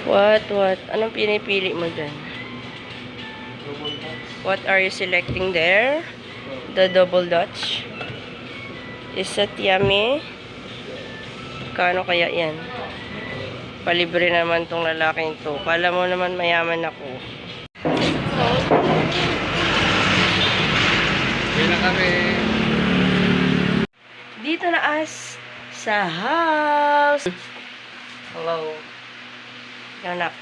What? Anong pinipili mo dyan? What are you selecting there? The double Dutch? Is that yummy? Kano kaya yan? Palibre naman tong lalaking to. Kala mo naman mayaman ako. Uwi na kami. Dito na as sa house. Hello. Anak.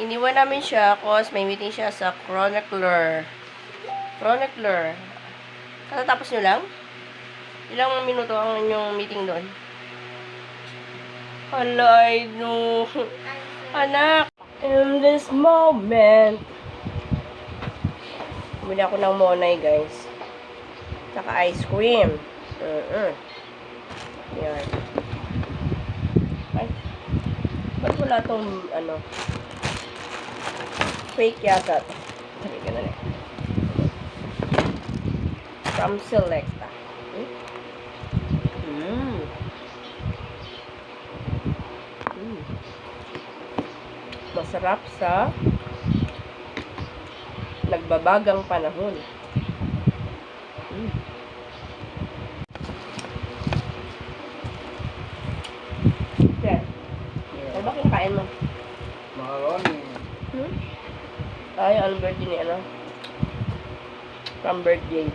Iniwan namin siya cause may meeting siya sa Chronicler. Katatapos nyo lang? Ilang minuto ang inyong meeting doon? Hala, I know. Anak, in this moment. Bumili ako ng monay, guys. Tsaka ice cream. Yan. Ay. Ba't wala tong, fake yata. Sabi ka na rin. From Selecta. Masarap sa nagbabagang panahon. Yan. Ano ba kinakain mo? Macaroni. Ay, ang birthday ni From birthday.